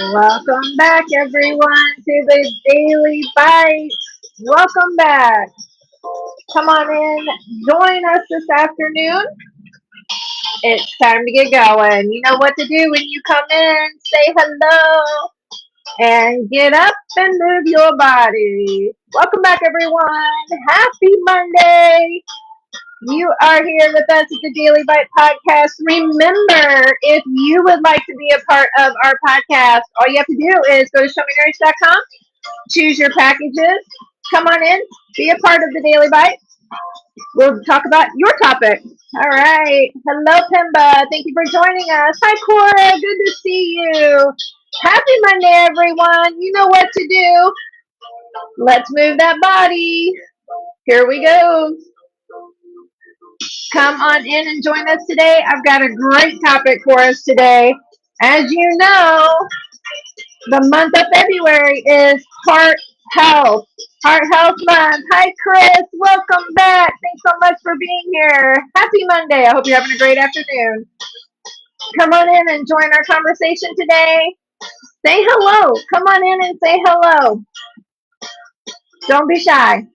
Welcome back, everyone, to the Daily Bite. Welcome back. Come on in, join us this afternoon. It's time to get going. You know what to do when you come in. Say hello and get up and move your body. Welcome back, everyone. Happy Monday. You are here with us at the Daily Bite Podcast. Remember, if you would like to be a part of our podcast, all you have to do is go to showmenourish.com, choose your packages, come on in, be a part of the Daily Bite. We'll talk about your topic. All right. Hello, Pimba. Thank you for joining us. Hi, Cora. Good to see you. Happy Monday, everyone. You know what to do. Let's move that body. Here we go. Come on in and join us today. I've got a great topic for us today. As you know, the month of February is Heart Health. Heart Health Month. Hi, Chris. Welcome back. Thanks so much for being here. Happy Monday. I hope you're having a great afternoon. Come on in and join our conversation today. Say hello. Come on in and say hello. Don't be shy.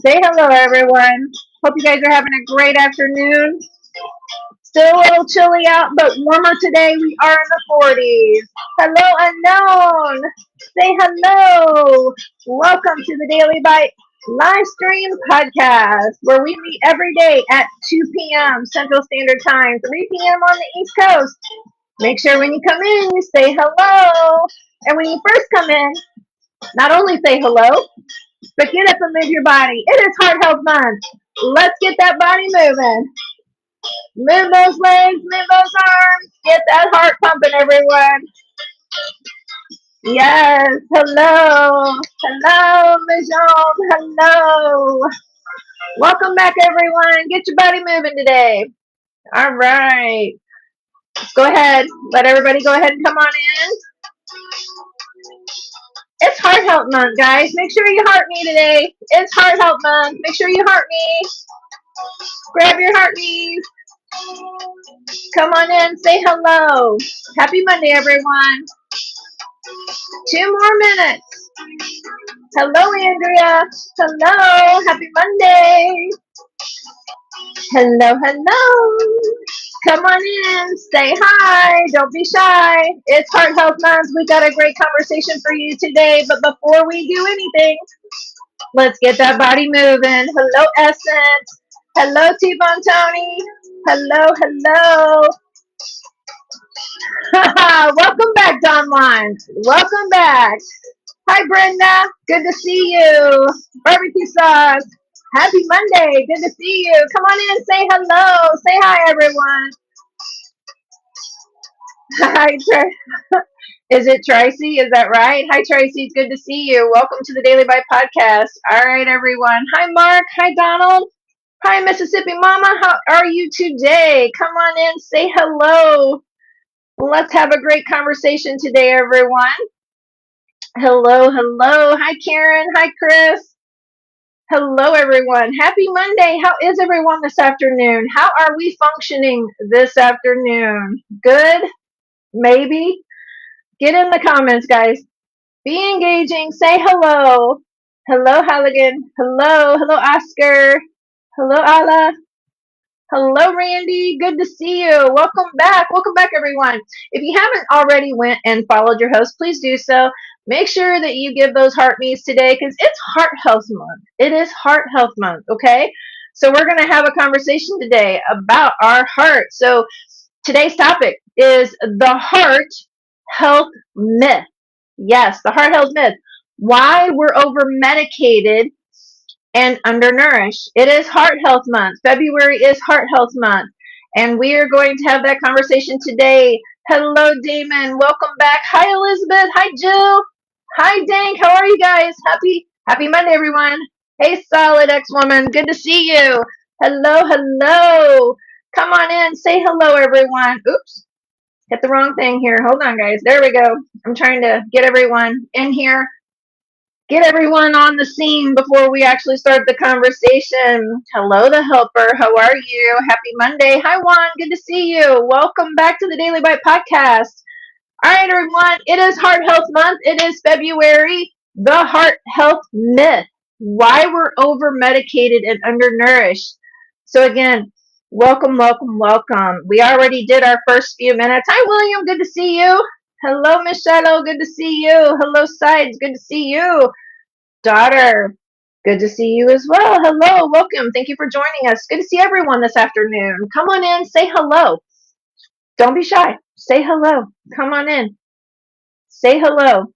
Say hello, everyone. Hope you guys are having a great afternoon. Still a little chilly out, but warmer today. We are in the 40s. Hello, unknown. Say hello. Welcome to the Daily Bite live stream podcast, where we meet every day at 2 p.m. Central Standard Time, 3 p.m. on the East Coast. Make sure when you come in, you say hello. And when you first come in, not only say hello, but get up and move your body. It is Heart Health Month. Let's get that body moving. Move those legs, move those arms, get that heart pumping, everyone. Yes, hello, hello, Michelle, hello. Welcome back, everyone. Get your body moving today. All right. Let's go ahead. Let everybody go ahead and come on in. It's Heart Health Month, guys. Make sure you heart me today. It's Heart Health Month. Make sure you heart me. Grab your heart knees. Come on in, say hello. Happy Monday, everyone. 2 more minutes. Hello, Andrea. Hello, happy Monday. Hello, hello. Come on in, say hi. Don't be shy. It's Heart Health Month. We got a great conversation for you today. But before we do anything, let's get that body moving. Hello, Essence. Hello, T-Bone Tony. Hello, hello. Welcome back, Don Juan. Welcome back. Hi, Brenda. Good to see you. Barbecue sauce. Happy Monday. Good to see you. Come on in. Say hello. Say hi, everyone. Hi, is it Tracy? Is that right? Hi, Tracy. It's good to see you. Welcome to the Daily Bite Podcast. All right, everyone. Hi, Mark. Hi, Donald. Hi, Mississippi Mama. How are you today? Come on in. Say hello. Let's have a great conversation today, everyone. Hello, hello. Hi, Karen. Hi, Chris. Hello, everyone. Happy Monday. How is everyone this afternoon? How are we functioning this afternoon? Good? Maybe? Get in the comments, guys. Be engaging. Say hello. Hello, Halligan. Hello. Hello, Oscar. Hello, Ala. Hello, Randy. Good to see you. Welcome back. Welcome back, everyone. If you haven't already went and followed your host, please do so. Make sure that you give those heart me's today because it's Heart Health Month. It is Heart Health Month, okay? So we're going to have a conversation today about our heart. So today's topic is the heart health myth. Yes, the heart health myth. Why we're over medicated and undernourished. It is Heart Health Month. February is Heart Health Month. And we are going to have that conversation today. Hello, Damon. Welcome back. Hi, Elizabeth. Hi, Jill. Hi, Dank. How are you guys? Happy Monday, everyone. Hey, Solid X-Woman. Good to see you. Hello, hello. Come on in. Say hello, everyone. Oops. Hit the wrong thing here. Hold on, guys. There we go. I'm trying to get everyone in here. Get everyone on the scene before we actually start the conversation. Hello, the helper. How are you? Happy Monday. Hi, Juan. Good to see you. Welcome back to the Daily Bite Podcast. All right, everyone. It is Heart Health Month. It is February. The Heart Health Myth. Why we're over medicated and undernourished. So again, welcome, welcome, welcome. We already did our first few minutes. Hi, William. Good to see you. Hello, Miss Shadow. Good to see you. Hello, Sides. Good to see you. Daughter. Good to see you as well. Hello, welcome. Thank you for joining us. Good to see everyone this afternoon. Come on in. Say hello. Don't be shy. Say hello. Come on in. Say hello.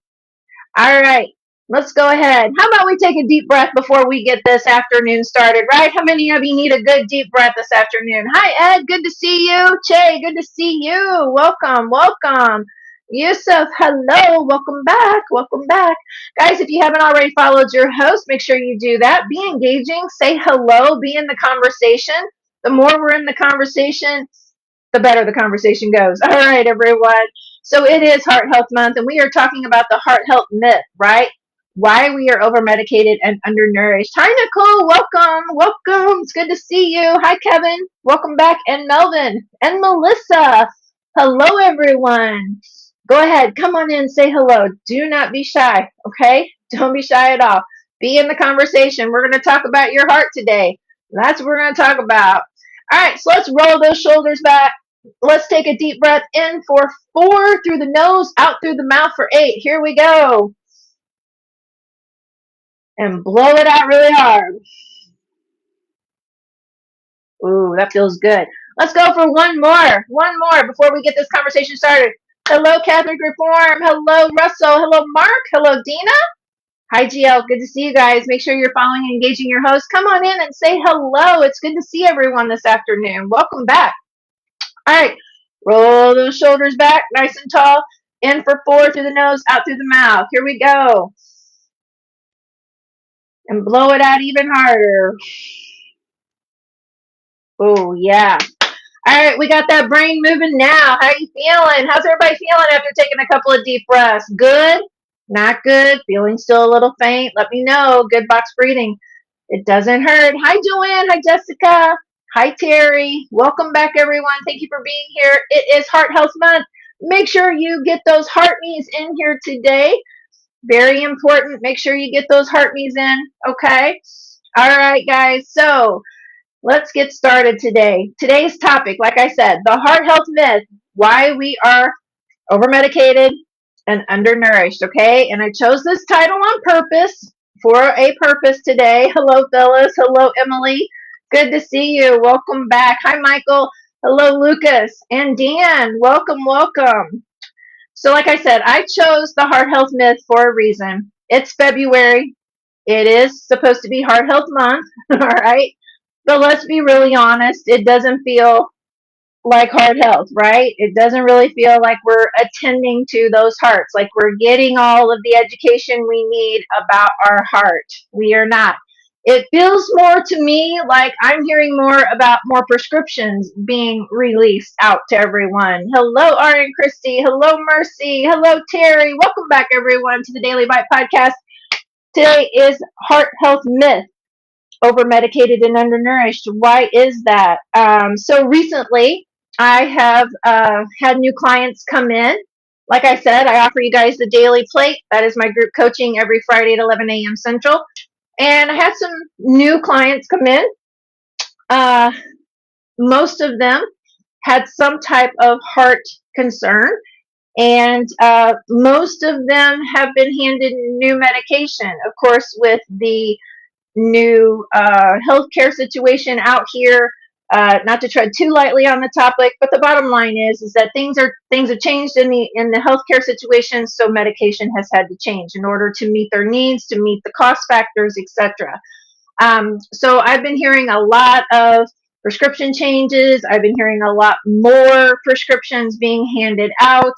All right, let's go ahead. How about we take a deep breath before we get this afternoon started, right? How many of you need a good deep breath this afternoon? Hi, Ed. Good to see you. Che, good to see you. Welcome, welcome. Yusuf, hello. Welcome back. Welcome back. Guys, if you haven't already followed your host, make sure you do that. Be engaging. Say hello. Be in the conversation. The more we're in the conversation, the better the conversation goes. All right, everyone. So it is Heart Health Month, and we are talking about the heart health myth, right? Why we are over medicated and undernourished. Hi, Nicole. Welcome. Welcome. It's good to see you. Hi, Kevin. Welcome back. And Melvin and Melissa. Hello, everyone. Go ahead. Come on in. Say hello. Do not be shy, okay? Don't be shy at all. Be in the conversation. We're going to talk about your heart today. That's what we're going to talk about. All right, so let's roll those shoulders back. Let's take a deep breath in for 4 through the nose, out through the mouth for 8. Here we go. And blow it out really hard. Ooh, that feels good. Let's go for one more. One more before we get this conversation started. Hello, Catholic Reform. Hello, Russell. Hello, Mark. Hello, Dina. Hi, GL. Good to see you guys. Make sure you're following and engaging your host. Come on in and say hello. It's good to see everyone this afternoon. Welcome back. All right, roll those shoulders back nice and tall. In for 4 through the nose, out through the mouth. Here we go. And blow it out even harder. Oh, yeah. All right, we got that brain moving now. How are you feeling? How's everybody feeling after taking a couple of deep breaths? Good? Not good? Feeling still a little faint? Let me know. Good box breathing. It doesn't hurt. Hi, Joanne. Hi, Jessica. Hi, Terry. Welcome back, everyone. Thank you for being here. It is Heart Health Month. Make sure you get those heart me's in here today. Very important. Make sure you get those heart me's in. Okay. All right, guys. So let's get started today. Today's topic, like I said, the heart health myth, why we are over medicated and undernourished. Okay. And I chose this title on purpose for a purpose today. Hello, Phyllis. Hello, Emily. Good to see you. Welcome back. Hi, Michael. Hello, Lucas and Dan. Welcome, welcome. So, like I said, I chose the heart health myth for a reason. It's February. It is supposed to be Heart Health Month. All right. But let's be really honest. It doesn't feel like heart health, right? It doesn't really feel like we're attending to those hearts, like we're getting all of the education we need about our heart. We are not. It feels more to me like I'm hearing more about more prescriptions being released out to everyone. Hello, Ari and Christy. Hello, Mercy. Hello, Terry. Welcome back, everyone, to the Daily Bite Podcast. Today is Heart Health Myth. Over medicated and undernourished. Why is that? So recently, I have had new clients come in. Like I said, I offer you guys the Daily Plate. That is my group coaching every Friday at 11 a.m. Central. And I had some new clients come in. Most of them had some type of heart concern. And most of them have been handed new medication. Of course, with the new healthcare situation out here. Not to tread too lightly on the topic, but the bottom line is that things have changed in the healthcare situation, so medication has had to change in order to meet their needs, to meet the cost factors, etc. So I've been hearing a lot of prescription changes. I've been hearing a lot more prescriptions being handed out.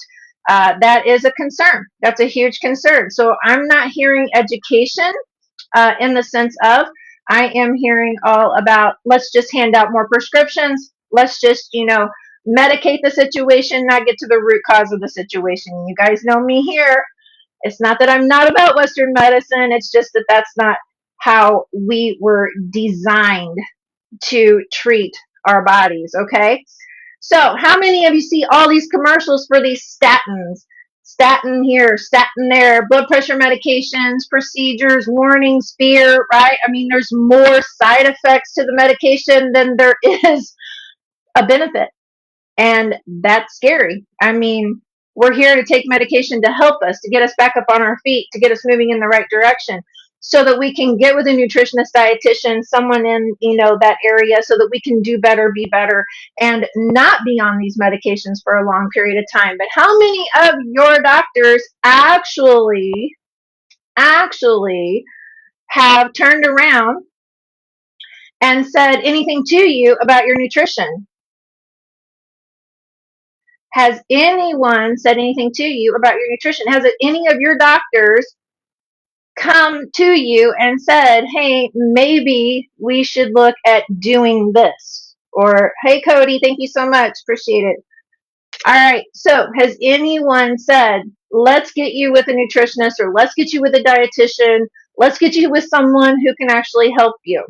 That is a concern. That's a huge concern. So I'm not hearing education in the sense of I am hearing all about let's just hand out more prescriptions. Let's just, medicate the situation, not get to the root cause of the situation. You guys know me here. It's not that I'm not about Western medicine. It's just that that's not how we were designed to treat our bodies. Okay. So how many of you see all these commercials for these statins? statin here, statin there, blood pressure medications, procedures, warnings, fear, right? I mean, there's more side effects to the medication than there is a benefit. And that's scary. I mean, we're here to take medication to help us, to get us back up on our feet, to get us moving in the right direction so that we can get with a nutritionist, dietitian, someone in, that area so that we can do better, be better, and not be on these medications for a long period of time. But how many of your doctors actually have turned around and said anything to you about your nutrition? Has anyone said anything to you about your nutrition? Has any of your doctors come to you and said, hey, maybe we should look at doing this? Or, hey, Cody, thank you so much. Appreciate it. All right. So has anyone said, let's get you with a nutritionist, or let's get you with a dietitian. Let's get you with someone who can actually help you?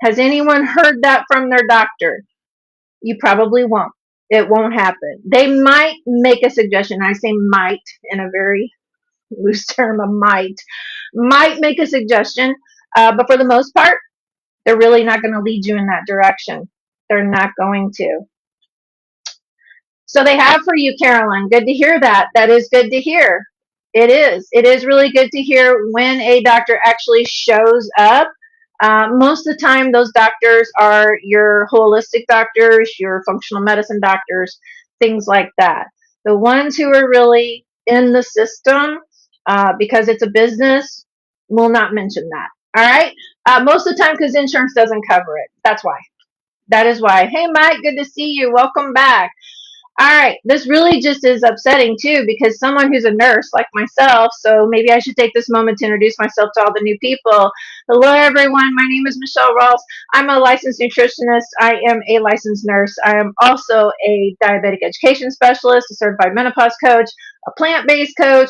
Has anyone heard that from their doctor? You probably won't. It won't happen. They might make a suggestion. I say might in a very loose term, a might make a suggestion, but for the most part, they're really not going to lead you in that direction. They're not going to. So they have for you, Carolyn. Good to hear that. That is good to hear. It is. It is really good to hear when a doctor actually shows up. Most of the time, those doctors are your holistic doctors, your functional medicine doctors, things like that. The ones who are really in the system, because it's a business, will not mention that. All right? Most of the time, because insurance doesn't cover it. That's why. That is why. Hey, Mike, good to see you. Welcome back. All right, this really just is upsetting too, because someone who's a nurse like myself, so maybe I should take this moment to introduce myself to all the new people. Hello everyone, my name is Michelle Rawls. I'm a licensed nutritionist. I am a licensed nurse. I am also a diabetic education specialist, a certified menopause coach, a plant-based coach,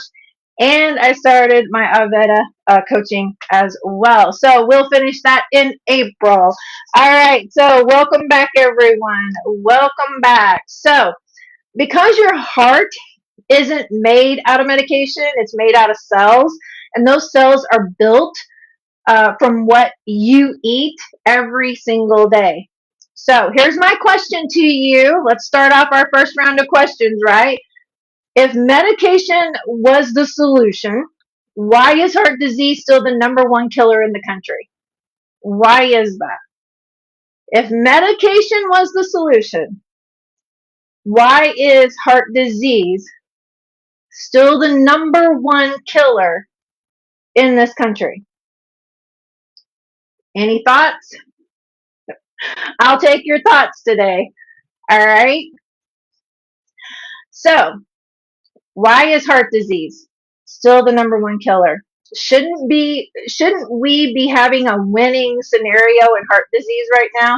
and I started my Ayurveda coaching as well. So we'll finish that in April. All right, so welcome back everyone. Welcome back. So because your heart isn't made out of medication, it's made out of cells, and those cells are built from what you eat every single day. So here's my question to you. Let's start off our first round of questions, right? If medication was the solution, why is heart disease still the #1 killer in the country? Why is that? If medication was the solution, why is heart disease still the #1 killer in this country? Any thoughts? I'll take your thoughts today. All right. So, why is heart disease still the #1 killer? Shouldn't we be having a winning scenario in heart disease right now?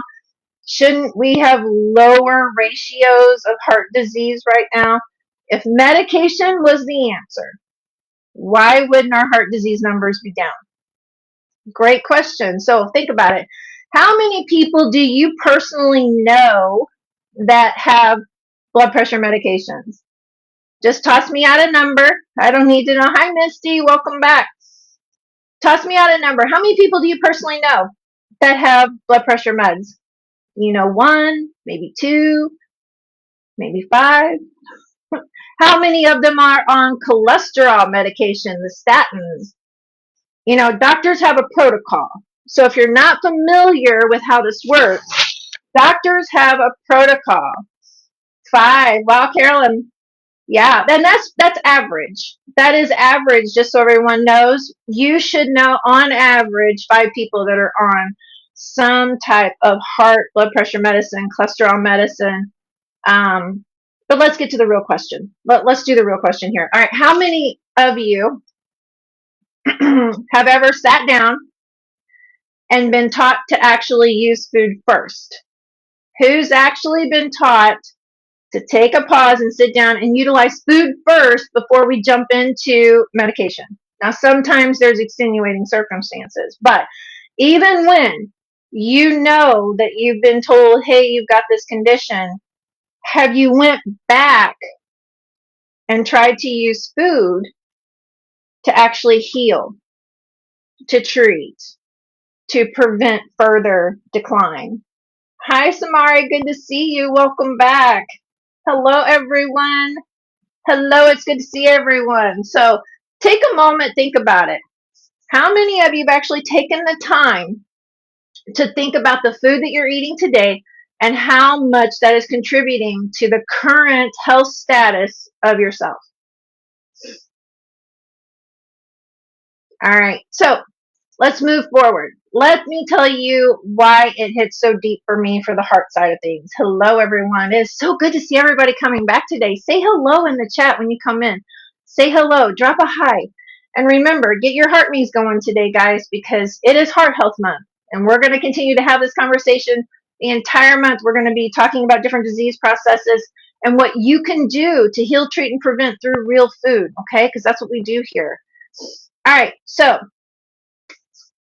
Shouldn't we have lower ratios of heart disease right now? If medication was the answer, why wouldn't our heart disease numbers be down? Great question. So think about it. How many people do you personally know that have blood pressure medications? Just toss me out a number. I don't need to know. Hi, Misty. Welcome back. Toss me out a number. How many people do you personally know that have blood pressure meds? You know, 1, maybe 2, maybe 5. How many of them are on cholesterol medication, the statins? Doctors have a protocol. So if you're not familiar with how this works, doctors have a protocol. 5. Wow, Carolyn. Yeah, then that's average. That is average, just so everyone knows. You should know on average 5 people that are on some type of heart, blood pressure medicine, cholesterol medicine. But let's get to the real question. Let's do the real question here. All right, how many of you have ever sat down and been taught to actually use food first? Who's actually been taught to take a pause and sit down and utilize food first before we jump into medication? Now, sometimes there's extenuating circumstances, but even when you know that you've been told, hey, you've got this condition, have you went back and tried to use food to actually heal, to treat, to prevent further decline. Hi, Samari. Good to see you. Welcome back. Hello, everyone. Hello, it's good to see everyone. So take a moment, think about it. How many of you have actually taken the time to think about the food that you're eating today and how much that is contributing to the current health status of yourself? All right, so let's move forward. Let me tell you why it hits so deep for me for the heart side of things. Hello, everyone. It is so good to see everybody coming back today. Say hello in the chat when you come in. Say hello, drop a hi. And remember, get your heart me's going today, guys, because it is Heart Health Month. And we're going to continue to have this conversation the entire month. We're going to be talking about different disease processes and what you can do to heal, treat, and prevent through real food, okay? Because that's what we do here. All right, so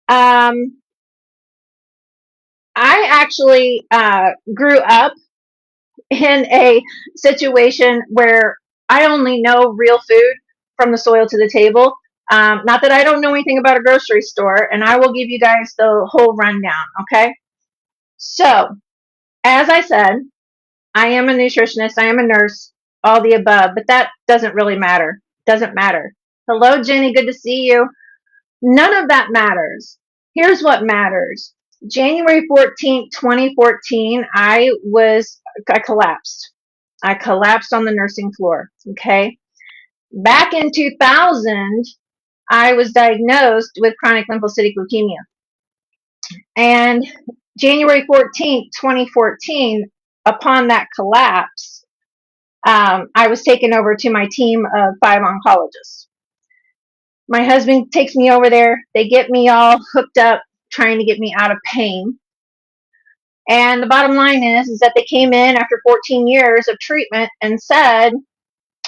I actually grew up in a situation where I only know real food from the soil to the table. Not that I don't know anything about a grocery store, and I will give you guys the whole rundown, okay? So, as I said, I am a nutritionist, I am a nurse, all the above, but that doesn't really matter. Doesn't matter. Hello, Jenny, good to see you. None of that matters. Here's what matters. January 14th, 2014, I collapsed. I collapsed on the nursing floor, okay? Back in 2000, I was diagnosed with chronic lymphocytic leukemia. And January 14th, 2014, upon that collapse, I was taken over to my team of 5 oncologists. My husband takes me over there. They get me all hooked up, trying to get me out of pain. And the bottom line is that they came in after 14 years of treatment and said,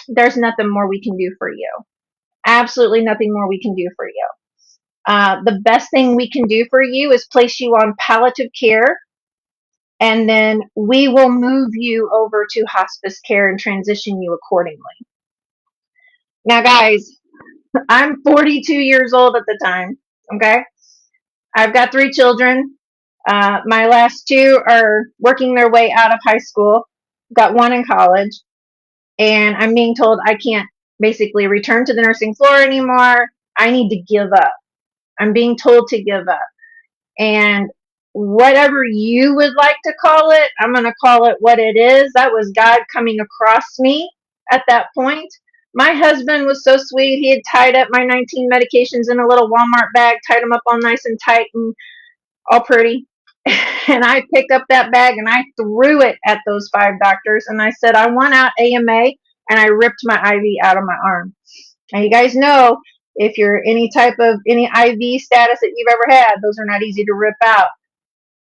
there's nothing more we can do for you. Absolutely nothing more we can do for you. The best thing we can do for you is place you on palliative care, and then we will move you over to hospice care and transition you accordingly. Now, guys, I'm 42 years old at the time, okay? I've got 3 children. My last 2 are working their way out of high school. Got 1 in college. And I'm being told I can't basically return to the nursing floor anymore. I need to give up. I'm being told to give up. And whatever you would like to call it, I'm going to call it what it is. That was God coming across me at that point. My husband was so sweet. He had tied up my 19 medications in a little Walmart bag, tied them up all nice and tight and all pretty. And I picked up that bag and I threw it at those 5 doctors. And I said, I want out AMA. And I ripped my IV out of my arm. Now, you guys know, if you're any IV status that you've ever had, those are not easy to rip out.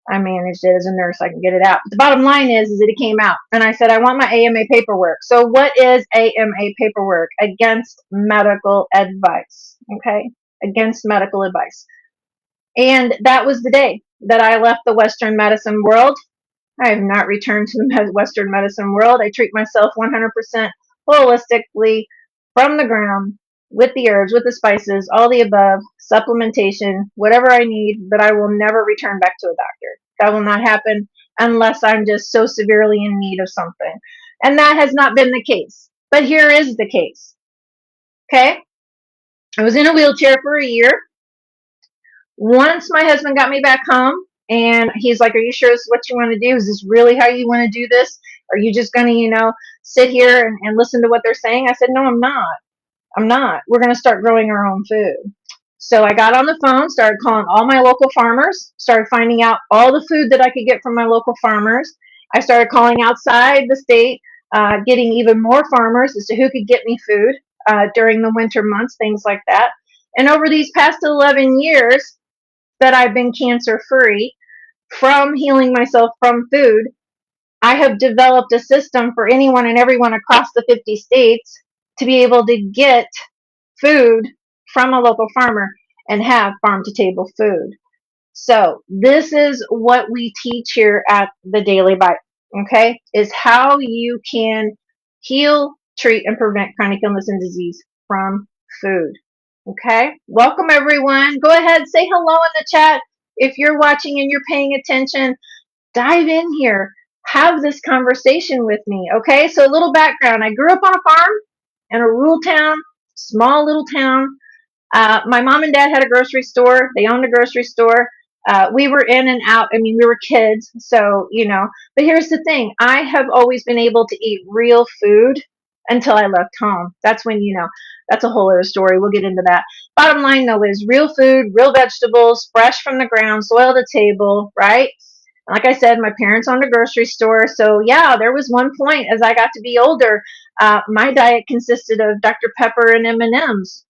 I managed it as a nurse. I can get it out. But the bottom line is that it came out. And I said, I want my AMA paperwork. So what is AMA paperwork? Against medical advice. Okay? Against medical advice. And that was the day that I left the Western medicine world. I have not returned to the Western medicine world. I treat myself 100% holistically from the ground, with the herbs, with the spices, all the above, supplementation, whatever I need, but I will never return back to a doctor. That will not happen unless I'm just so severely in need of something. And that has not been the case. But here is the case. Okay? I was in a wheelchair for a year. Once my husband got me back home, and he's like, are you sure this is what you want to do? Is this really how you want to do this? Are you just going to, sit here and listen to what they're saying? I said, no, I'm not. I'm not. We're going to start growing our own food. So I got on the phone, started calling all my local farmers, started finding out all the food that I could get from my local farmers. I started calling outside the state, getting even more farmers as to who could get me food during the winter months, things like that. And over these past 11 years that I've been cancer free from healing myself from food, I have developed a system for anyone and everyone across the 50 states to be able to get food from a local farmer and have farm to table food. So this is what we teach here at the Daily Bite, okay, is how you can heal, treat and prevent chronic illness and disease from food. Okay, welcome everyone. Go ahead, say hello in the chat. If you're watching and you're paying attention, dive in here. Have this conversation with me. Okay, so a little background. I grew up on a farm in a rural town, small little town. My mom and dad had a grocery store. They owned a grocery store. We were in and out. I mean, we were kids, so, But here's the thing. I have always been able to eat real food until I left home. That's when, that's a whole other story. We'll get into that. Bottom line, though, is real food, real vegetables, fresh from the ground, soil to table, right? Like I said, my parents owned a grocery store. So, yeah, there was one point as I got to be older, my diet consisted of Dr. Pepper and M&Ms.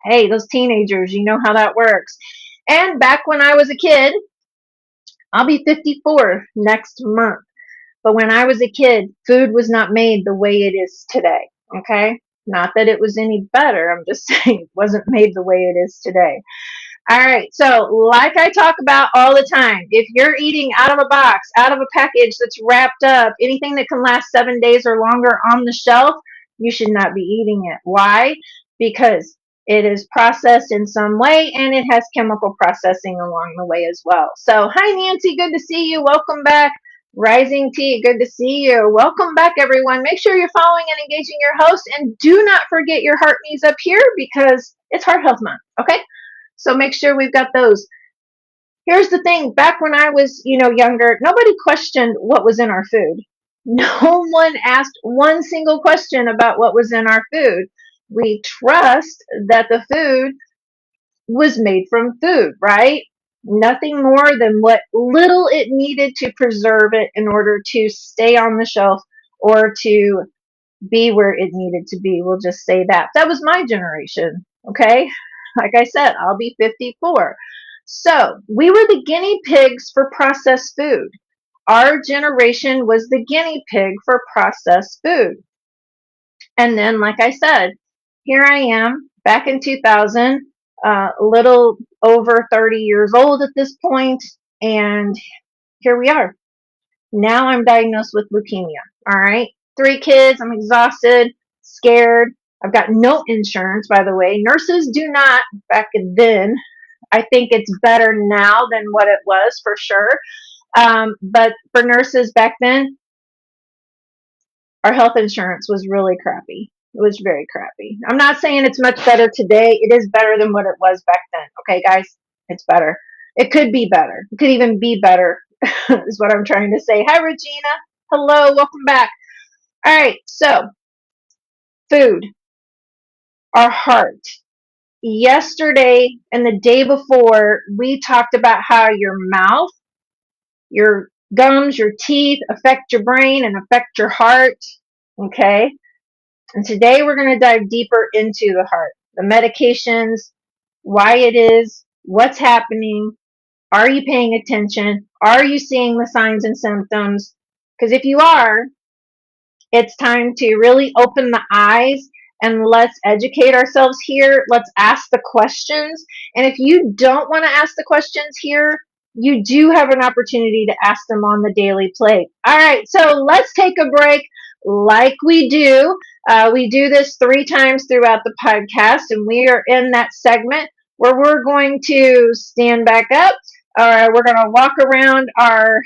Hey, those teenagers, you know how that works. And back when I was a kid, I'll be 54 next month. But when I was a kid, food was not made the way it is today. Okay? Not that it was any better. I'm just saying it wasn't made the way it is today. All right. So, like I talk about all the time, if you're eating out of a box, out of a package that's wrapped up, anything that can last 7 days or longer on the shelf, you should not be eating it. Why? Because it is processed in some way and it has chemical processing along the way as well. So, hi, Nancy. Good to see you. Welcome back. Rising Tea, good to see you. Welcome back, everyone. Make sure you're following and engaging your host, and do not forget your heart knees up here because it's Heart Health Month, okay? So make sure we've got those. Here's the thing. Back when I was, younger, nobody questioned what was in our food. No one asked one single question about what was in our food. We trust that the food was made from food, right? Nothing more than what little it needed to preserve it in order to stay on the shelf or to be where it needed to be. We'll just say that. That was my generation, okay? Like I said, I'll be 54. So we were the guinea pigs for processed food. Our generation was the guinea pig for processed food. And then, like I said, here I am back in 2000, a little over 30 years old at this point, and here we are. Now I'm diagnosed with leukemia. All right. 3 kids. I'm exhausted, scared. I've got no insurance, by the way. Nurses do not back then. I think it's better now than what it was for sure. But for nurses back then, our health insurance was really crappy. It was very crappy. I'm not saying it's much better today. It is better than what it was back then. Okay, guys? It's better. It could be better. It could even be better, is what I'm trying to say. Hi, Regina. Hello. Welcome back. All right. So, food, our heart. Yesterday and the day before, we talked about how your mouth, your gums, your teeth affect your brain and affect your heart. Okay. And today we're going to dive deeper into the heart, the medications, why it is, what's happening. Are you paying attention? Are you seeing the signs and symptoms? Because if you are, it's time to really open the eyes and let's educate ourselves here. Let's ask the questions. And if you don't want to ask the questions here, you do have an opportunity to ask them on the daily plate. All right, so let's take a break like we do. We do this 3 times throughout the podcast, and we are in that segment where we're going to stand back up, or we're going to walk around our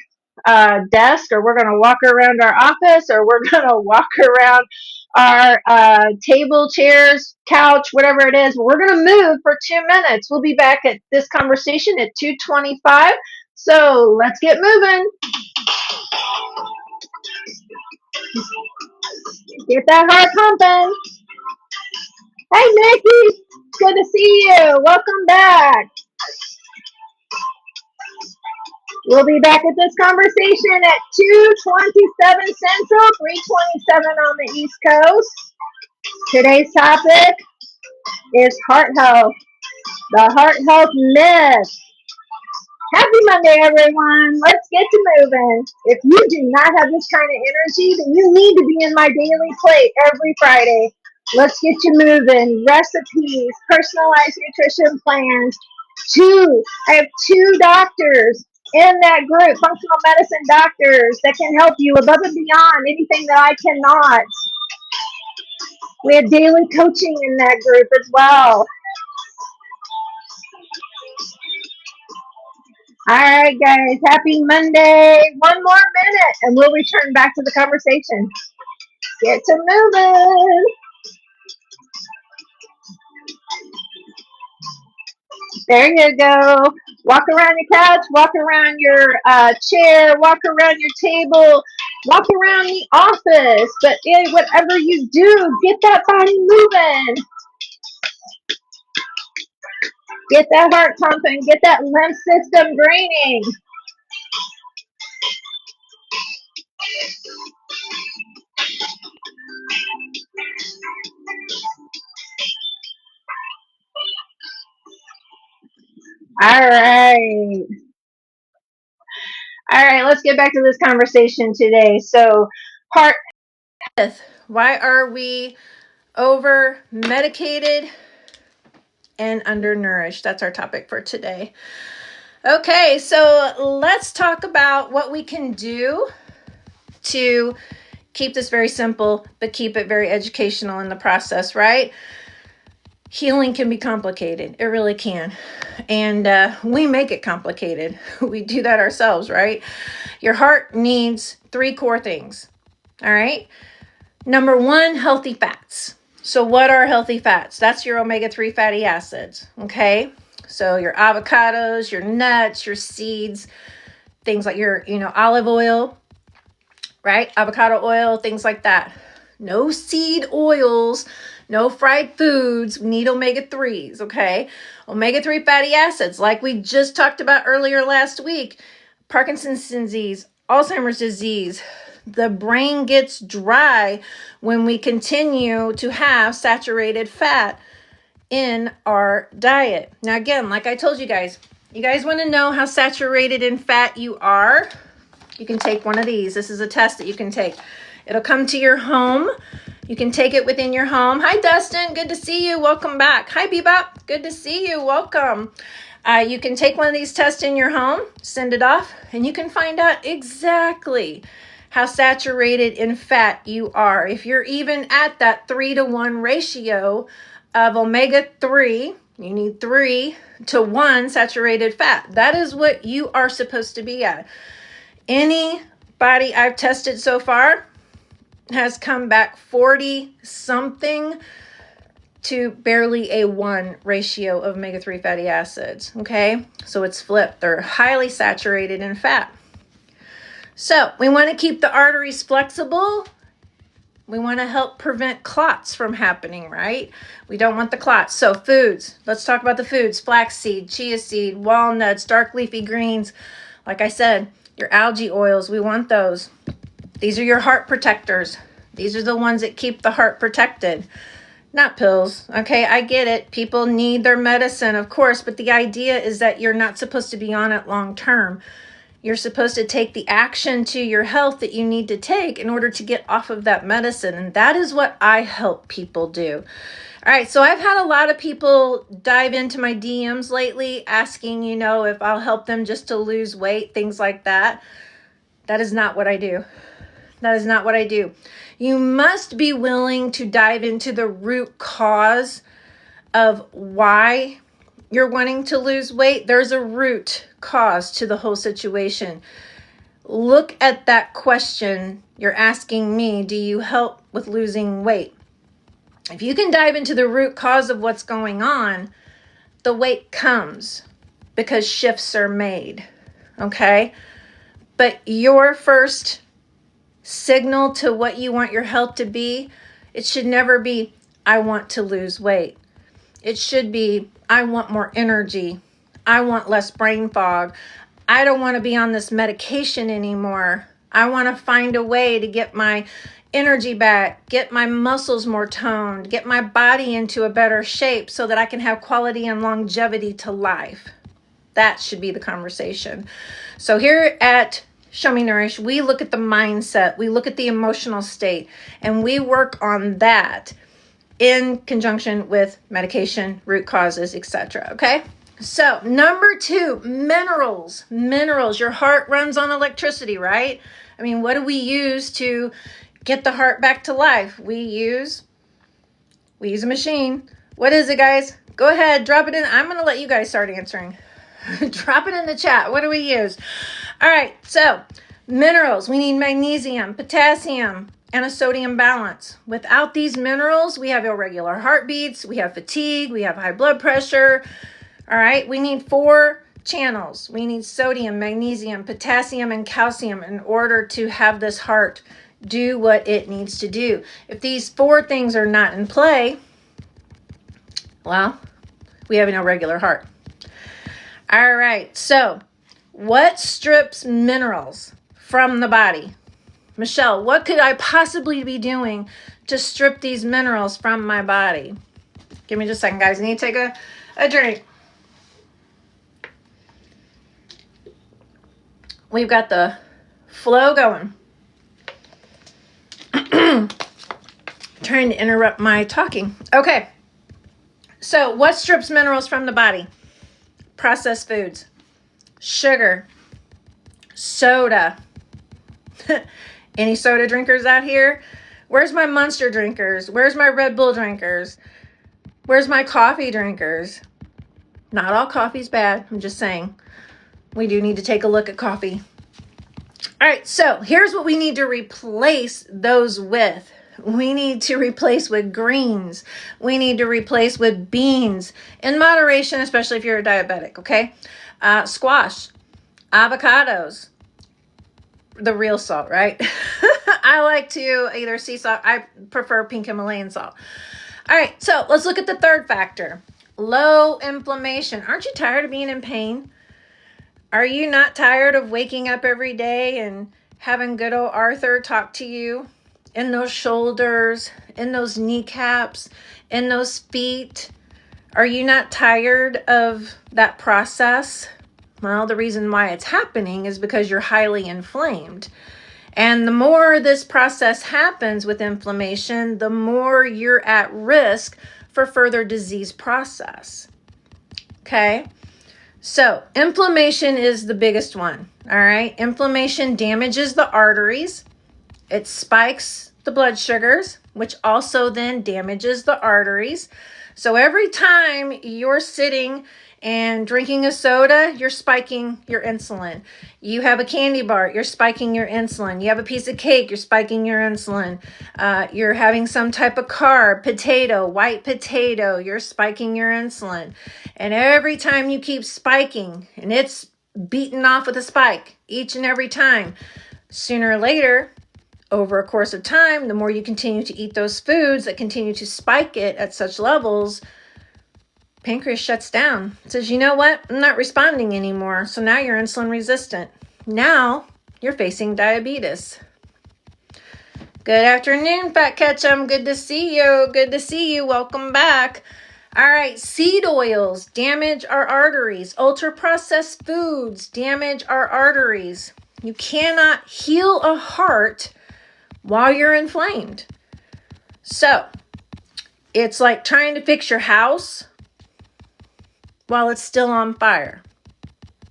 desk, or we're going to walk around our office, or we're going to walk around our table, chairs, couch, whatever it is. We're going to move for 2 minutes. We'll be back at this conversation at 2:25. So let's get moving. Get that heart pumping. Hey, Nikki. Good to see you. Welcome back. We'll be back at this conversation at 2:27 Central, 3:27 on the East Coast. Today's topic is heart health, the heart health myth. Happy Monday, everyone. Let's get to moving. If you do not have this kind of energy, then you need to be in my daily plate every Friday. Let's get you moving. Recipes, personalized nutrition plans. I have 2 doctors in that group, functional medicine doctors that can help you above and beyond anything that I cannot. We had daily coaching in that group as well. All right, guys. Happy Monday. One more minute and we'll return back to the conversation. Get to moving. There you go. Walk around your couch, walk around your chair, walk around your table, walk around the office. But whatever you do, get that body moving. Get that heart pumping. Get that lymph system draining. All right. All right, let's get back to this conversation today. So, part why are we over medicated and undernourished? That's our topic for today. Okay, so let's talk about what we can do to keep this very simple, but keep it very educational in the process, right? Healing can be complicated. It really can. And we make it complicated. We do that ourselves, right? Your heart needs 3 core things, all right? Number 1, healthy fats. So what are healthy fats? That's your omega-3 fatty acids, okay? So your avocados, your nuts, your seeds, things like your, olive oil, right? Avocado oil, things like that. No seed oils, no fried foods. We need omega-3s, okay? Omega-3 fatty acids, like we just talked about earlier last week. Parkinson's disease, Alzheimer's disease. The brain gets dry when we continue to have saturated fat in our diet. Now, again, like I told you guys want to know how saturated in fat you are? You can take one of these. This is a test that you can take. It'll come to your home. You can take it within your home. Hi, Dustin. Good to see you. Welcome back. Hi, Bebop. Good to see you. Welcome. You can take one of these tests in your home, send it off, and you can find out exactly how saturated in fat you are. If you're even at that 3-to-1 ratio of omega-3, you need 3 to 1 saturated fat. That is what you are supposed to be at. Anybody I've tested so far has come back 40 something to barely a 1 ratio of omega-3 fatty acids, okay? So it's flipped. They're highly saturated in fat. So we want to keep the arteries flexible. We want to help prevent clots from happening, right? We don't want the clots. So foods, let's talk about the foods. Flaxseed, chia seed, walnuts, dark leafy greens. Like I said, your algae oils, we want those. These are your heart protectors. These are the ones that keep the heart protected. Not pills, okay? I get it. People need their medicine, of course, but the idea is that you're not supposed to be on it long term. You're supposed to take the action to your health that you need to take in order to get off of that medicine. And that is what I help people do. All right, so I've had a lot of people dive into my DMs lately asking, if I'll help them just to lose weight, things like that. That is not what I do. That is not what I do. You must be willing to dive into the root cause of why you're wanting to lose weight. There's a root cause to the whole situation. Look at that question you're asking me. Do you help with losing weight? If you can dive into the root cause of what's going on, the weight comes because shifts are made, okay? But your first signal to what you want your health to be, it should never be, I want to lose weight. It should be, I want more energy. I want less brain fog. I don't want to be on this medication anymore. I want to find a way to get my energy back, get my muscles more toned, get my body into a better shape so that I can have quality and longevity to life. That should be the conversation. So here at Show Me Nourish, we look at the mindset, we look at the emotional state, and we work on that in conjunction with medication, root causes, etc. Okay? So, number 2, minerals. Minerals. Your heart runs on electricity, right? I mean, what do we use to get the heart back to life? We use We use a machine. What is it, guys? Go ahead, drop it in. I'm going to let you guys start answering. Drop it in the chat. What do we use? All right, so minerals. We need magnesium, potassium, and a sodium balance. Without these minerals, we have irregular heartbeats, we have fatigue, we have high blood pressure. All right, we need 4 channels. We need sodium, magnesium, potassium, and calcium in order to have this heart do what it needs to do. If these 4 things are not in play, well, we have an irregular heart. All right, so what strips minerals from the body? Michelle, what could I possibly be doing to strip these minerals from my body? Give me just a second, guys. I need to take a drink. We've got the flow going. Trying to interrupt my talking. Okay. So what strips minerals from the body? Processed foods, sugar, soda. Any soda drinkers out here? Where's my Monster drinkers? Where's my Red Bull drinkers? Where's my coffee drinkers? Not all coffee's bad. I'm just saying. We do need to take a look at coffee. All right, so here's what we need to replace those with. We need to replace with greens. We need to replace with beans in moderation, especially if you're a diabetic, okay? Squash, avocados, the real salt, right? I like to either sea salt. I prefer pink Himalayan salt. All right, so let's look at the third factor. Low inflammation. Aren't you tired of being in pain? Are you not tired of waking up every day and having good old Arthur talk to you in those shoulders, in those kneecaps, in those feet? Are you not tired of that process? Well, the reason why it's happening is because you're highly inflamed. And the more this process happens with inflammation, the more you're at risk for further disease process. Okay? So inflammation is the biggest one, all right? Inflammation damages the arteries. It spikes the blood sugars, which also then damages the arteries. So every time you're sitting and drinking a soda, you're spiking your insulin. You have a candy bar, you're spiking your insulin. You have a piece of cake, you're spiking your insulin. You're having some type of carb, potato, white potato, you're spiking your insulin. And every time you keep spiking, and it's beaten off with a spike each and every time, sooner or later, over a course of time, the more you continue to eat those foods that continue to spike it at such levels, pancreas shuts down. It says, you know what? I'm not responding anymore. So now you're insulin resistant. Now you're facing diabetes. Good afternoon, Fat Ketchum. Good to see you. Good to see you. Welcome back. All right. Seed oils damage our arteries. Ultra-processed foods damage our arteries. You cannot heal a heart while you're inflamed. So it's like trying to fix your house while it's still on fire.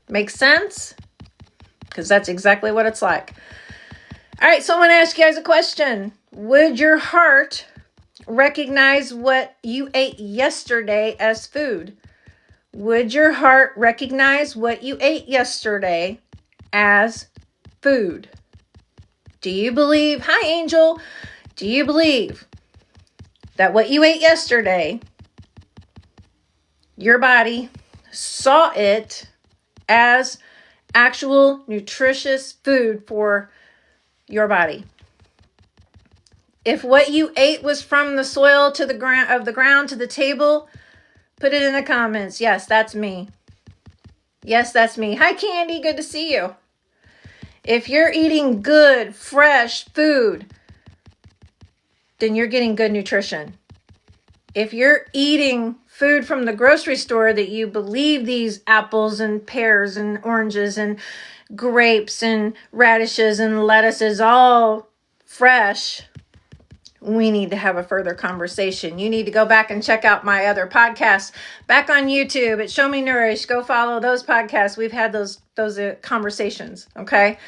Makes sense? Because that's exactly what it's like. All right, so I'm going to ask you guys a question. Would your heart recognize what you ate yesterday as food? Would your heart recognize what you ate yesterday as food? Do you believe, hi Angel, do you believe that what you ate yesterday, your body saw it as actual nutritious food for your body? If what you ate was from the soil to the ground, of the ground to the table, put it in the comments. Yes, that's me. Yes, that's me. Hi Candy, good to see you. If you're eating good, fresh food, then you're getting good nutrition. If you're eating food from the grocery store that you believe these apples and pears and oranges and grapes and radishes and lettuce is all fresh, we need to have a further conversation. You need to go back and check out my other podcasts back on YouTube at Show Me Nourish. Go follow those podcasts. We've had those conversations, okay?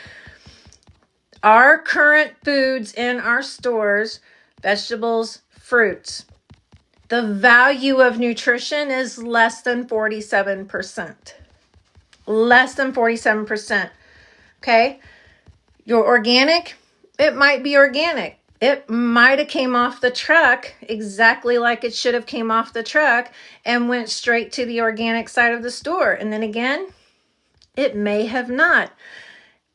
Our current foods in our stores, vegetables, fruits, the value of nutrition is less than 47%. Less than 47%. Okay? Your organic, it might be organic. It might have came off the truck exactly like it should have came off the truck and went straight to the organic side of the store. And then again, it may have not.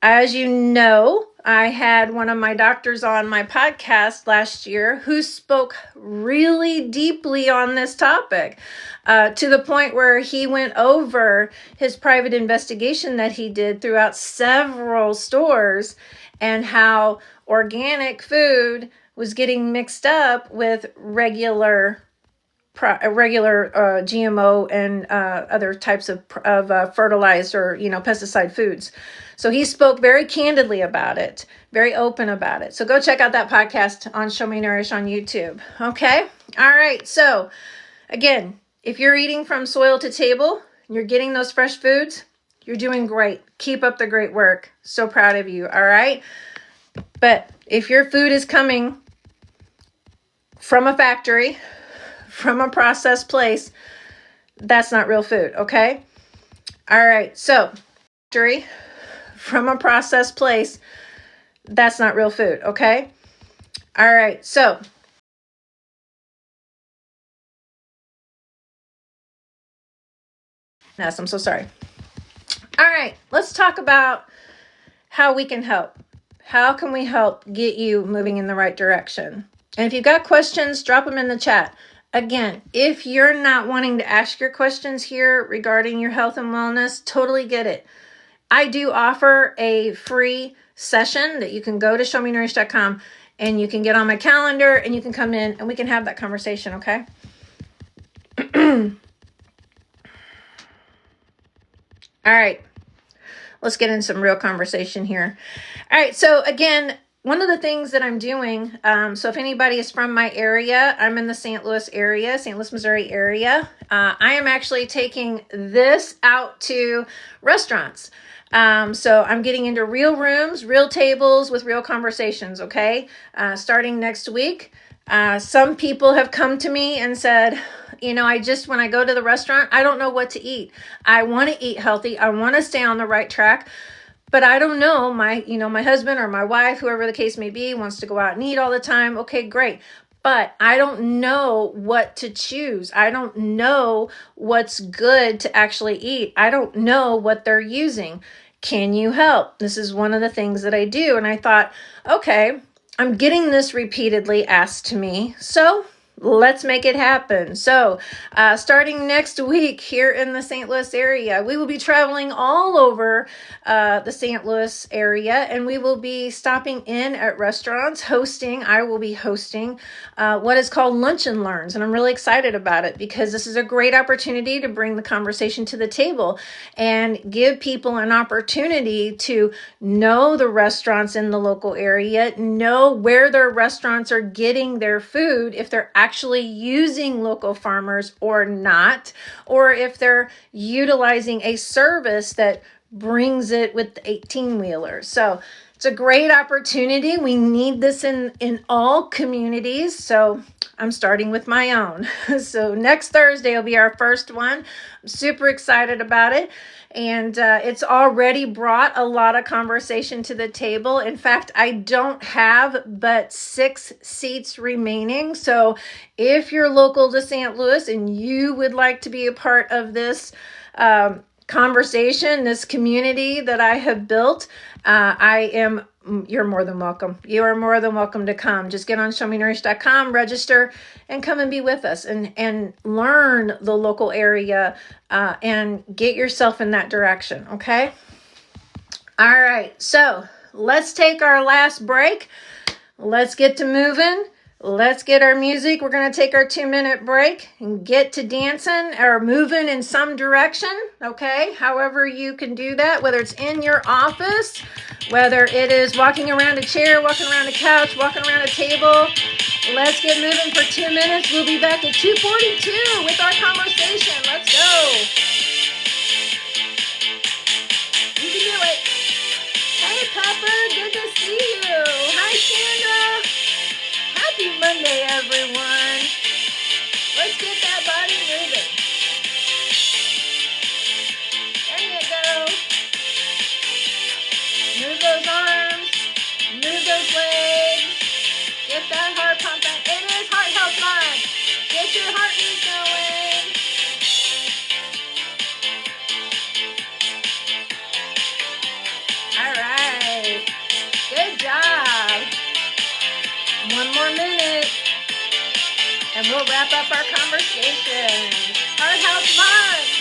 As you know, I had one of my doctors on my podcast last year who spoke really deeply on this topic to the point where he went over his private investigation that he did throughout several stores and how organic food was getting mixed up with regular GMO and other types of fertilized or pesticide foods. So he spoke very candidly about it, very open about it. So go check out that podcast on Show Me Nourish on YouTube. Okay. All right. So again, if you're eating from soil to table, you're getting those fresh foods, you're doing great. Keep up the great work. So proud of you. All right. But if your food is coming from a factory, from a processed place, that's not real food. Okay. All right. So factory from a processed place, that's not real food, okay? All right, so yes, I'm so sorry. All right, let's talk about how we can help. How can we help get you moving in the right direction? And if you've got questions, drop them in the chat. Again, if you're not wanting to ask your questions here regarding your health and wellness, totally get it. I do offer a free session that you can go to showmenourish.com and you can get on my calendar and you can come in and we can have that conversation, okay? All right, let's get in some real conversation here. All right, so again, one of the things that I'm doing, so if anybody is from my area, I'm in the St. Louis area, St. Louis, Missouri area. I am actually taking this out to restaurants. So I'm getting into real rooms, real tables with real conversations, okay? Starting next week. Some people have come to me and said, when I go to the restaurant, I don't know what to eat. I want to eat healthy. I want to stay on the right track, but I don't know. My husband or my wife, whoever the case may be, wants to go out and eat all the time. Okay, great. But I don't know what to choose. I don't know what's good to actually eat. I don't know what they're using. Can you help? This is one of the things that I do. And I thought, okay, I'm getting this repeatedly asked to me. So let's make it happen. So starting next week here in the St. Louis area, we will be traveling all over the St. Louis area, and we will be stopping in at restaurants, I will be hosting what is called Lunch and Learns. And I'm really excited about it because this is a great opportunity to bring the conversation to the table and give people an opportunity to know the restaurants in the local area, know where their restaurants are getting their food, if they're actually using local farmers or not, or if they're utilizing a service that brings it with the 18-wheelers. So it's a great opportunity. We need this in all communities. So I'm starting with my own. So next Thursday will be our first one. I'm super excited about it. And it's already brought a lot of conversation to the table. In fact, I don't have but 6 seats remaining. So if you're local to St. Louis and you would like to be a part of this conversation, this community that I have built, you're more than welcome. You are more than welcome to come. Just get on showmenourish.com, register, and come and be with us and learn the local area and get yourself in that direction, okay? All right, so let's take our last break. Let's get to moving. Let's get our music. We're going to take our 2-minute break and get to dancing or moving in some direction, okay? However you can do that, whether it's in your office, whether it is walking around a chair, walking around a couch, walking around a table. Let's get moving for 2 minutes. We'll be back at 2:42 with our conversation. Let's go. You can do it. Hey, Pepper, good to see you. Hi, Sandra. Happy Monday, everyone. Let's more minutes, and we'll wrap up our conversation. Heart Health Month.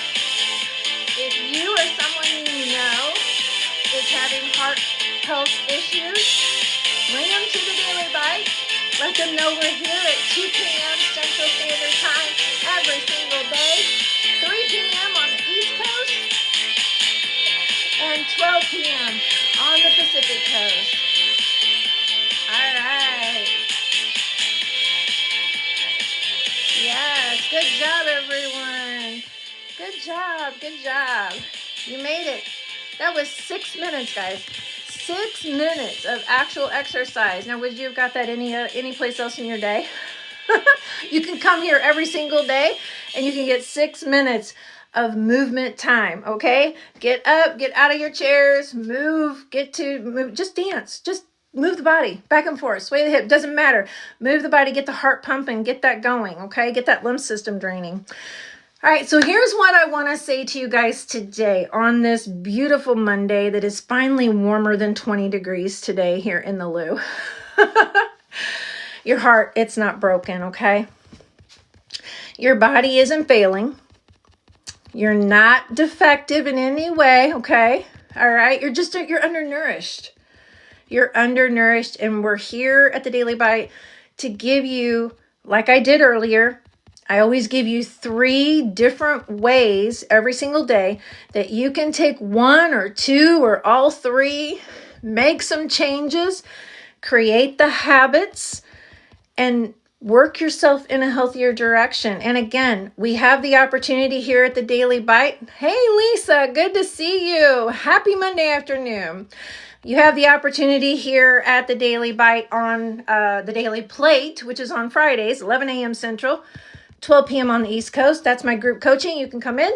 If you or someone you know is having heart health issues, bring them to the Daily Bite. Let them know we're here at 2 p.m. Central Standard Time every single day, 3 p.m. on the East Coast, and 12 p.m. on the Pacific Coast. All right. Yes, good job, everyone. Good job, good job. You made it. That was 6 minutes, guys. 6 minutes of actual exercise. Now, would you have got that any place else in your day? You can come here every single day, and you can get 6 minutes of movement time, okay? Get up, get out of your chairs, move, just dance, just move the body back and forth, sway the hip, doesn't matter. Move the body, get the heart pumping, get that going, okay? Get that lymph system draining. All right, so here's what I want to say to you guys today on this beautiful Monday that is finally warmer than 20 degrees today here in the Lou. Your heart, it's not broken, okay? Your body isn't failing. You're not defective in any way, okay? All right, you're undernourished. You're undernourished, and we're here at the Daily Bite to give you, like I did earlier, I always give you 3 different ways every single day that you can take 1 or 2 or all 3, make some changes, create the habits, and work yourself in a healthier direction. And again, we have the opportunity here at the Daily Bite. Hey, Lisa, good to see you. Happy Monday afternoon. You have the opportunity here at the Daily Bite on the Daily Plate, which is on Fridays, 11 a.m. Central, 12 p.m. on the East Coast. That's my group coaching. You can come in.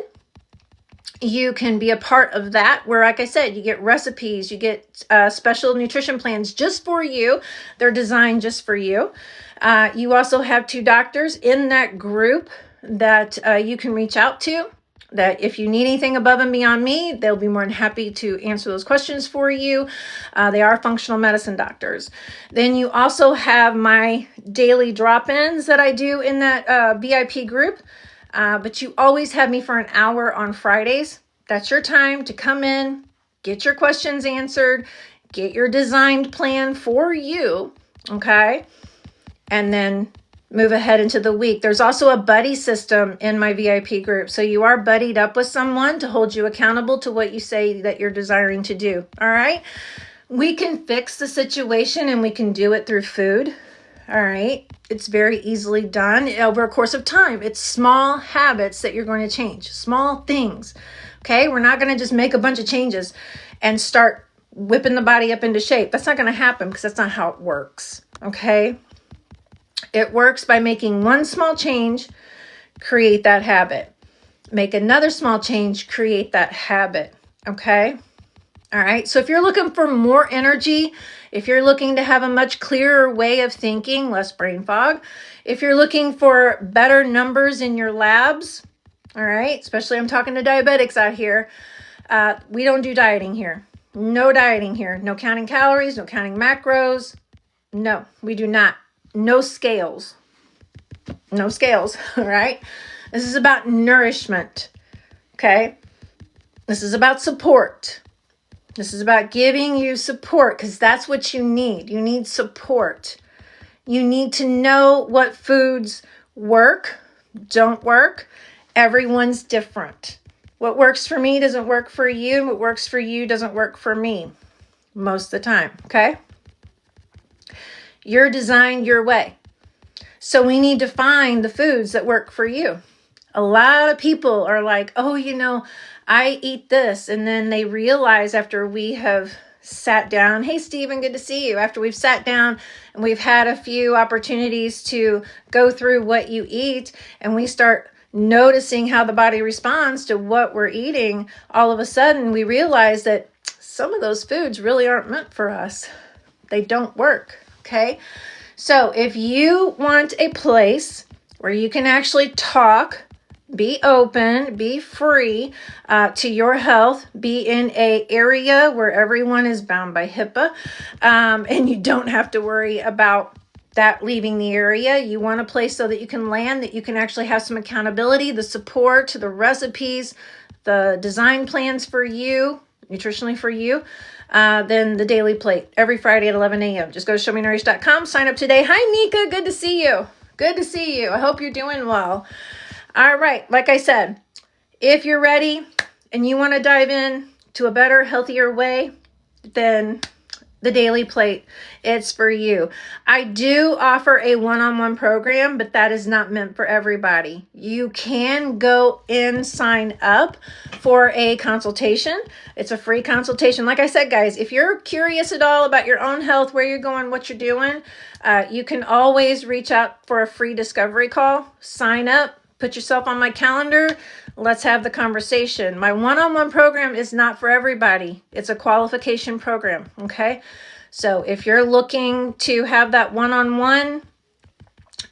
You can be a part of that where, like I said, you get recipes, you get special nutrition plans just for you. They're designed just for you. You also have 2 doctors in that group that you can reach out to, that if you need anything above and beyond me, they'll be more than happy to answer those questions for you. They are functional medicine doctors. Then you also have my daily drop-ins that I do in that VIP group. But you always have me for an hour on Fridays. That's your time to come in, get your questions answered, get your designed plan for you, okay? And then move ahead into the week. There's also a buddy system in my VIP group. So you are buddied up with someone to hold you accountable to what you say that you're desiring to do, all right? We can fix the situation, and we can do it through food. All right. It's very easily done over a course of time. It's small habits that you're going to change, small things. Okay. We're not going to just make a bunch of changes and start whipping the body up into shape. That's not going to happen because that's not how it works. Okay. It works by making one small change, create that habit. Make another small change, create that habit. Okay. All right. So if you're looking for more energy, if you're looking to have a much clearer way of thinking, less brain fog, if you're looking for better numbers in your labs, all right, especially I'm talking to diabetics out here, we don't do dieting here. No dieting here. No counting calories, no counting macros. No, we do not. No scales. No scales, all right? This is about nourishment, okay? This is about support. This is about giving you support because that's what you need. You need support. You need to know what foods work, don't work. Everyone's different. What works for me doesn't work for you. What works for you doesn't work for me most of the time, okay? You're designed your way. So we need to find the foods that work for you. A lot of people are like, oh, I eat this. And then they realize after we have sat down, hey, Stephen, good to see you. After we've sat down and we've had a few opportunities to go through what you eat and we start noticing how the body responds to what we're eating, all of a sudden we realize that some of those foods really aren't meant for us. They don't work, okay? So if you want a place where you can actually talk, be open, be free to your health, be in an area where everyone is bound by HIPAA, and you don't have to worry about that leaving the area. You want a place so that you can land, that you can actually have some accountability, the support, the recipes, the design plans for you, nutritionally for you. Then the Daily Plate every Friday at 11 a.m. Just go to showmenourished.com, sign up today. Hi, Nika. Good to see you. Good to see you. I hope you're doing well. All right. Like I said, if you're ready and you want to dive in to a better, healthier way, then the Daily Plate, it's for you. I do offer a one-on-one program, but that is not meant for everybody. You can go and sign up for a consultation. It's a free consultation. Like I said, guys, if you're curious at all about your own health, where you're going, what you're doing, you can always reach out for a free discovery call. Sign up, put yourself on my calendar. Let's have the conversation. My one-on-one program is not for everybody. It's a qualification program, okay? So if you're looking to have that one-on-one,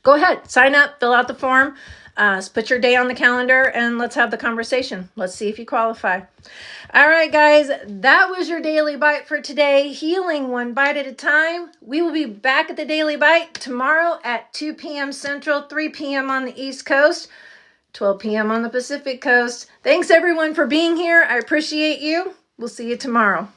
go ahead, sign up, fill out the form, put your day on the calendar, and let's have the conversation. Let's see if you qualify. All right, guys, that was your Daily Bite for today. Healing one bite at a time. We will be back at the Daily Bite tomorrow at 2 p.m. Central, 3 p.m. on the East Coast, 12 p.m. on the Pacific Coast. Thanks, everyone, for being here. I appreciate you. We'll see you tomorrow.